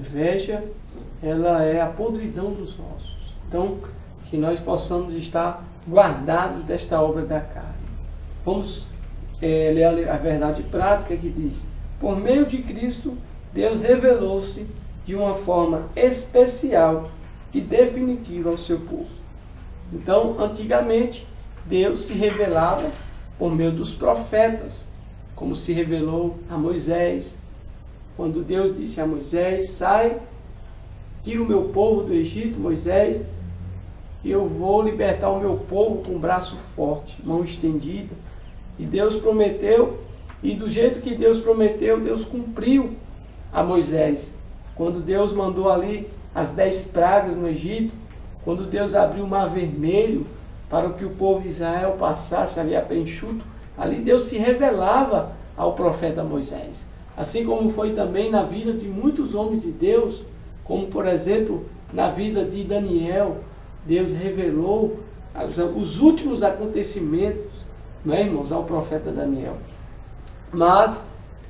inveja, ela é a podridão dos ossos. Então, que nós possamos estar guardados desta obra da carne. Vamos ler a verdade prática que diz: por meio de Cristo, Deus revelou-se de uma forma especial e definitiva ao seu povo. Então, antigamente, Deus se revelava por meio dos profetas, como se revelou a Moisés, quando Deus disse a Moisés: sai, tira o meu povo do Egito, Moisés, e eu vou libertar o meu povo com braço forte, mão estendida. E Deus prometeu, e do jeito que Deus prometeu, Deus cumpriu a Moisés. Quando Deus mandou ali as 10 pragas no Egito, quando Deus abriu o mar vermelho para que o povo de Israel passasse ali a pé enxuto, ali Deus se revelava ao profeta Moisés. Assim como foi também na vida de muitos homens de Deus, como por exemplo na vida de Daniel, Deus revelou os últimos acontecimentos, não é, irmãos, ao profeta Daniel. Mas,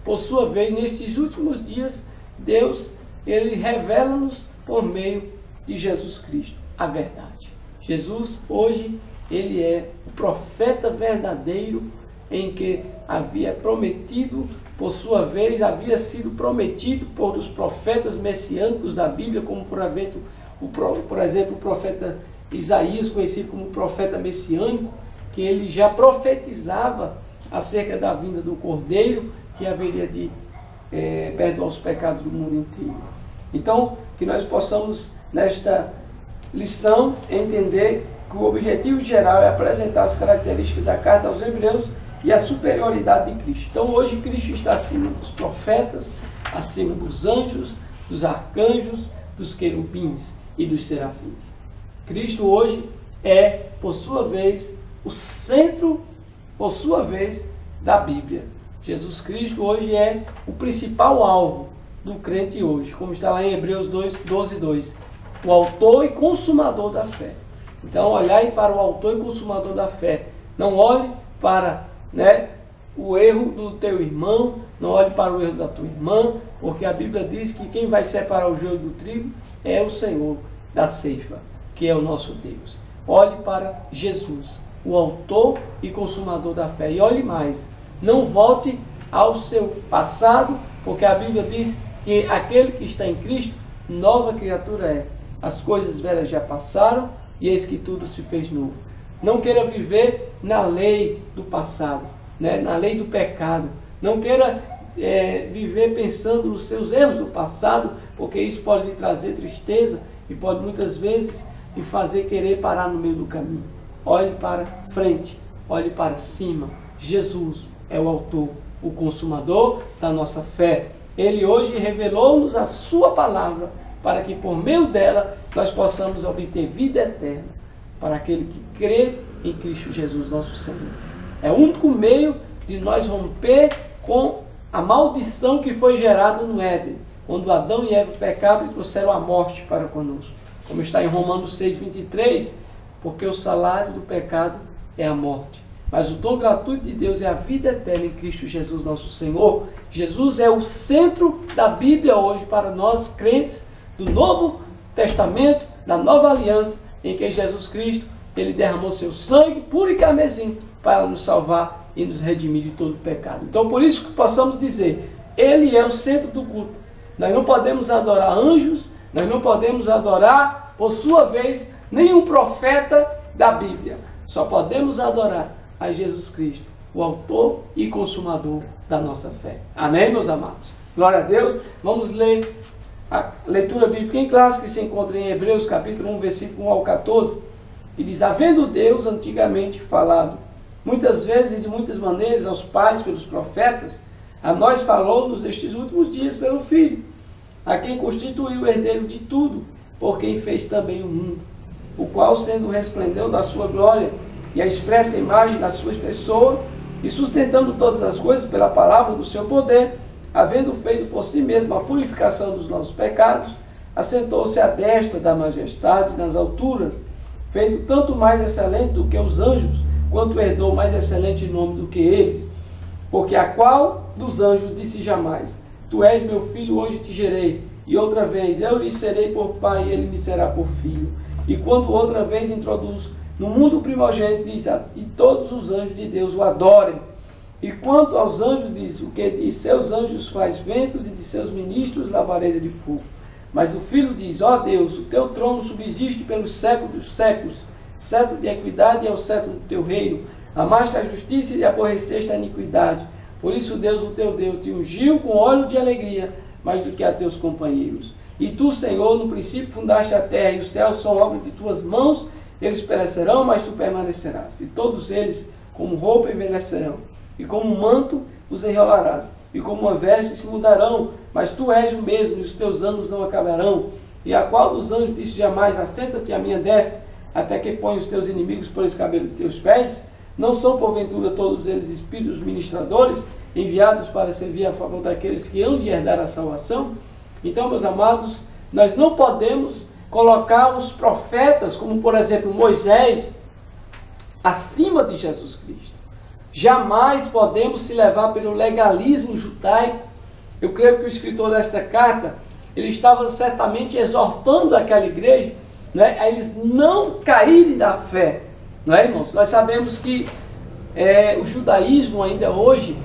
por sua vez, nestes últimos dias, Deus, ele revela-nos por meio de Jesus Cristo a verdade. Jesus, hoje, ele é o profeta verdadeiro, em que havia prometido, por sua vez, havia sido prometido por os profetas messiânicos da Bíblia, como por exemplo o profeta Isaías, conhecido como profeta messiânico, que ele já profetizava acerca da vinda do Cordeiro, que haveria de perdoar os pecados do mundo inteiro. Então, que nós possamos, nesta lição, entender que o objetivo geral é apresentar as características da carta aos Hebreus e a superioridade de Cristo. Então, hoje, Cristo está acima dos profetas, acima dos anjos, dos arcanjos, dos querubins e dos serafins. Cristo hoje é, por sua vez, o centro, por sua vez, da Bíblia. Jesus Cristo hoje é o principal alvo do crente hoje, como está lá em Hebreus 12:2, o autor e consumador da fé. Então, olhai para o autor e consumador da fé. Não olhe para o erro do teu irmão, não olhe para o erro da tua irmã, porque a Bíblia diz que quem vai separar o joio do trigo é o Senhor da ceifa, que é o nosso Deus. Olhe para Jesus, o autor e consumador da fé. E olhe mais, não volte ao seu passado, porque a Bíblia diz que aquele que está em Cristo, nova criatura é. As coisas velhas já passaram e eis que tudo se fez novo. Não queira viver na lei do passado, na lei do pecado. Não queira viver pensando nos seus erros do passado, porque isso pode lhe trazer tristeza e pode muitas vezes lhe fazer querer parar no meio do caminho. Olhe para frente, olhe para cima. Jesus é o autor, o consumador da nossa fé. Ele hoje revelou-nos a sua palavra, para que por meio dela nós possamos obter vida eterna para aquele que crê em Cristo Jesus, nosso Senhor. É o único meio de nós romper com a maldição que foi gerada no Éden, quando Adão e Eva pecaram e trouxeram a morte para conosco. Como está em Romanos 6:23, porque o salário do pecado é a morte, mas o dom gratuito de Deus é a vida eterna em Cristo Jesus, nosso Senhor. Jesus é o centro da Bíblia hoje para nós crentes do Novo Testamento, da Nova Aliança, em que Jesus Cristo, ele derramou seu sangue puro e carmesim para nos salvar e nos redimir de todo pecado. Então, por isso que possamos dizer, ele é o centro do culto. Nós não podemos adorar anjos, nós não podemos adorar, por sua vez, nenhum profeta da Bíblia. Só podemos adorar a Jesus Cristo, o autor e consumador da nossa fé. Amém, meus amados? Glória a Deus. Vamos ler a leitura bíblica em classe, que se encontra em Hebreus capítulo 1, versículo 1 ao 14. E diz: havendo Deus antigamente falado muitas vezes e de muitas maneiras aos pais pelos profetas, a nós falou-nos nestes últimos dias pelo Filho, a quem constituiu o herdeiro de tudo, por quem fez também o mundo, o qual, sendo o resplendor da sua glória e a expressa imagem da sua pessoa, e sustentando todas as coisas pela palavra do seu poder, havendo feito por si mesmo a purificação dos nossos pecados, assentou-se à destra da majestade nas alturas, feito tanto mais excelente do que os anjos, quanto herdou mais excelente nome do que eles. Porque a qual dos anjos disse jamais: tu és meu filho, hoje te gerei. E outra vez, eu lhe serei por pai e ele me será por filho. E quando outra vez introduz no mundo primogênito, diz, e todos os anjos de Deus o adorem. E quanto aos anjos, diz, o que de seus anjos faz ventos e de seus ministros labareda de fogo. Mas o Filho diz, ó Deus, o teu trono subsiste pelos séculos dos séculos, cetro de equidade é o cetro do teu reino. Amaste a justiça e aborreceste a iniquidade. Por isso Deus, o teu Deus, te ungiu com óleo de alegria, mais do que a teus companheiros. E tu, Senhor, no princípio fundaste a terra, e os céus são obra de tuas mãos, eles perecerão, mas tu permanecerás. E todos eles, como roupa, envelhecerão, e como um manto os enrolarás, e como uma veste se mudarão, mas tu és o mesmo, e os teus anos não acabarão. E a qual dos anjos disse jamais, assenta-te à minha destra, até que ponha os teus inimigos por escabelo de teus pés? Não são, porventura, todos eles espíritos ministradores, enviados para servir a favor daqueles que hão de herdar a salvação? Então, meus amados, nós não podemos colocar os profetas, como por exemplo Moisés, acima de Jesus Cristo. Jamais podemos se levar pelo legalismo judaico. Eu creio que o escritor desta carta, ele estava certamente exortando aquela igreja, né, a eles não caírem da fé. Não é, irmãos? Nós sabemos que o judaísmo ainda hoje,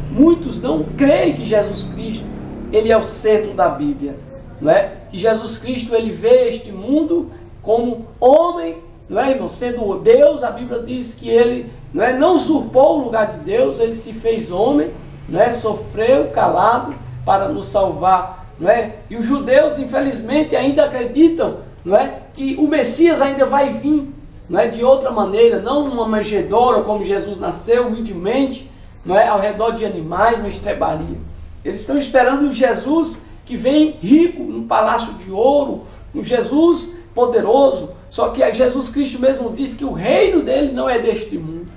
muitos não creem que Jesus Cristo ele é o centro da Bíblia. Não é? Que Jesus Cristo ele veio a este mundo como homem, não é, irmão? Sendo Deus, a Bíblia diz que ele não usurpou o lugar de Deus, ele se fez homem, não é? Sofreu calado para nos salvar. Não é? E os judeus, infelizmente, ainda acreditam, não é, que o Messias ainda vai vir, não é, de outra maneira, não numa manjedoura como Jesus nasceu, humildemente, não é, ao redor de animais, numa estrebaria. Eles estão esperando um Jesus que vem rico, num palácio de ouro, um Jesus poderoso. Só que Jesus Cristo mesmo diz que o reino dele não é deste mundo.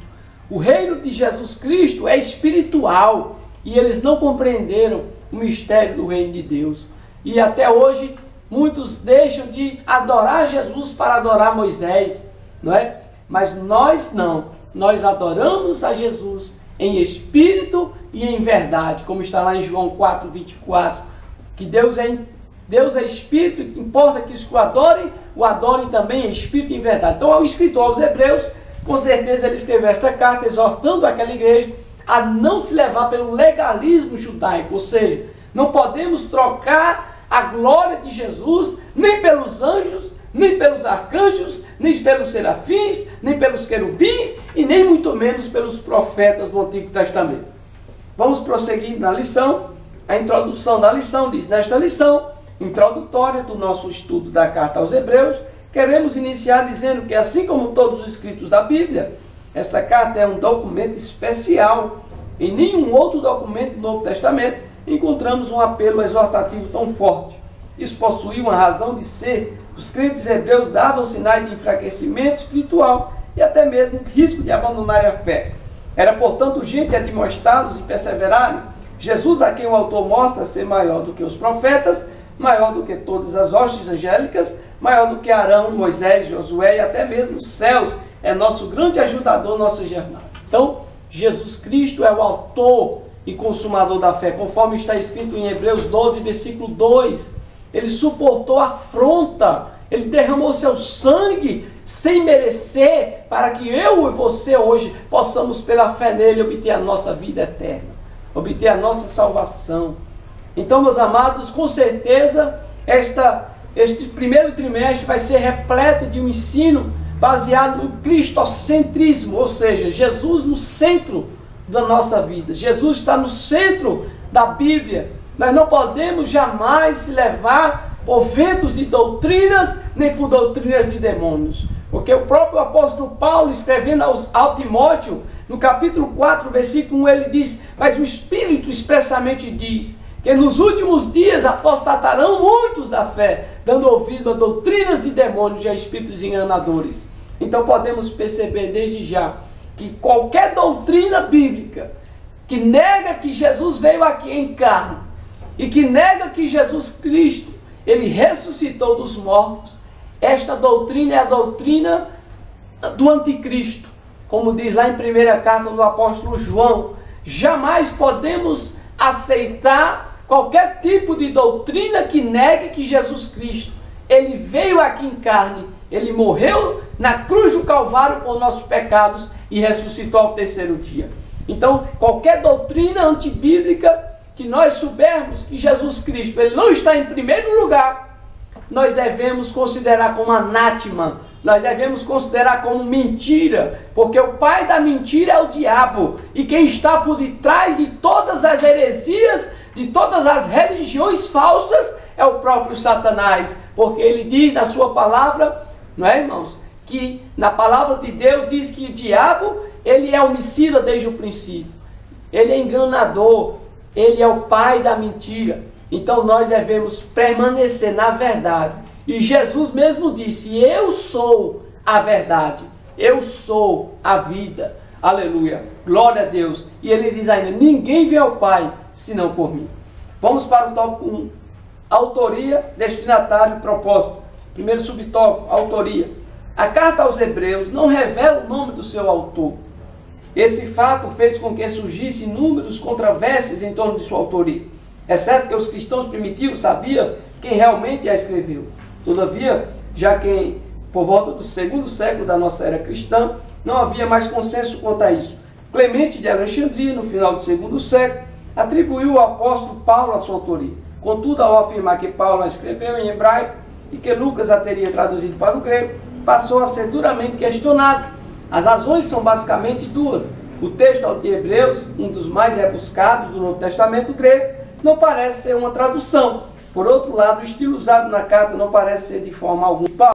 O reino de Jesus Cristo é espiritual. E eles não compreenderam o mistério do reino de Deus. E até hoje, muitos deixam de adorar Jesus para adorar Moisés, não é? Mas nós não. Nós adoramos a Jesus em espírito e em verdade, como está lá em João 4:24, que Deus é espírito, importa que os que o adorem também em espírito e em verdade. Então, ao escritor aos Hebreus, com certeza ele escreveu esta carta exortando aquela igreja a não se levar pelo legalismo judaico, ou seja, não podemos trocar a glória de Jesus nem pelos anjos, nem pelos arcanjos, nem pelos serafins, nem pelos querubins e nem muito menos pelos profetas do Antigo Testamento. Vamos prosseguir na lição. A introdução da lição diz: nesta lição introdutória do nosso estudo da carta aos Hebreus, queremos iniciar dizendo que, assim como todos os escritos da Bíblia, esta carta é um documento especial. Em nenhum outro documento do Novo Testamento encontramos um apelo exortativo tão forte. Isso possui uma razão de ser. Os crentes hebreus davam sinais de enfraquecimento espiritual e até mesmo risco de abandonar a fé. Era, portanto, urgente admoestá-los e perseverarem. Jesus, a quem o autor mostra ser maior do que os profetas, maior do que todas as hostes angélicas, maior do que Arão, Moisés, Josué e até mesmo os céus, é nosso grande ajudador, nosso germano. Então, Jesus Cristo é o autor e consumador da fé, conforme está escrito em Hebreus 12, versículo 2. Ele suportou a afronta, ele derramou seu sangue sem merecer, para que eu e você hoje possamos, pela fé nele, obter a nossa vida eterna, obter a nossa salvação. Então, meus amados, com certeza, este primeiro trimestre vai ser repleto de um ensino baseado no cristocentrismo, ou seja, Jesus no centro da nossa vida. Jesus está no centro da Bíblia. Nós não podemos jamais se levar por ventos de doutrinas, nem por doutrinas de demônios. Porque o próprio apóstolo Paulo, escrevendo ao Timóteo, no capítulo 4, versículo 1, ele diz: mas o Espírito expressamente diz que nos últimos dias apostatarão muitos da fé, dando ouvido a doutrinas de demônios e a espíritos enganadores. Então podemos perceber desde já que qualquer doutrina bíblica que nega que Jesus veio aqui em carne e que nega que Jesus Cristo, ele ressuscitou dos mortos, esta doutrina é a doutrina do anticristo, como diz lá em primeira carta do apóstolo João. Jamais podemos aceitar qualquer tipo de doutrina que negue que Jesus Cristo, ele veio aqui em carne, ele morreu na cruz do Calvário por nossos pecados e ressuscitou ao terceiro dia. Então, qualquer doutrina antibíblica que nós soubermos que Jesus Cristo ele não está em primeiro lugar, nós devemos considerar como anátema, nós devemos considerar como mentira, porque o pai da mentira é o diabo, e quem está por detrás de todas as heresias, de todas as religiões falsas, é o próprio Satanás, porque ele diz na sua palavra, não é, irmãos, que na palavra de Deus diz que o diabo, ele é homicida desde o princípio, ele é enganador, ele é o pai da mentira. Então nós devemos permanecer na verdade. E Jesus mesmo disse, eu sou a verdade, eu sou a vida. Aleluia, glória a Deus. E ele diz ainda, ninguém vê ao Pai, senão por mim. Vamos para o tópico 1. Autoria, destinatário e propósito. Primeiro subtópico, autoria. A carta aos Hebreus não revela o nome do seu autor. Esse fato fez com que surgissem inúmeros controvérsias em torno de sua autoria. É certo que os cristãos primitivos sabiam quem realmente a escreveu. Todavia, já que por volta do segundo século da nossa era cristã, não havia mais consenso quanto a isso. Clemente de Alexandria, no final do segundo século, atribuiu ao apóstolo Paulo a sua autoria. Contudo, ao afirmar que Paulo a escreveu em hebraico e que Lucas a teria traduzido para o grego, passou a ser duramente questionado. As razões são basicamente duas. O texto de Hebreus, um dos mais rebuscados do Novo Testamento grego, não parece ser uma tradução. Por outro lado, o estilo usado na carta não parece ser de forma alguma.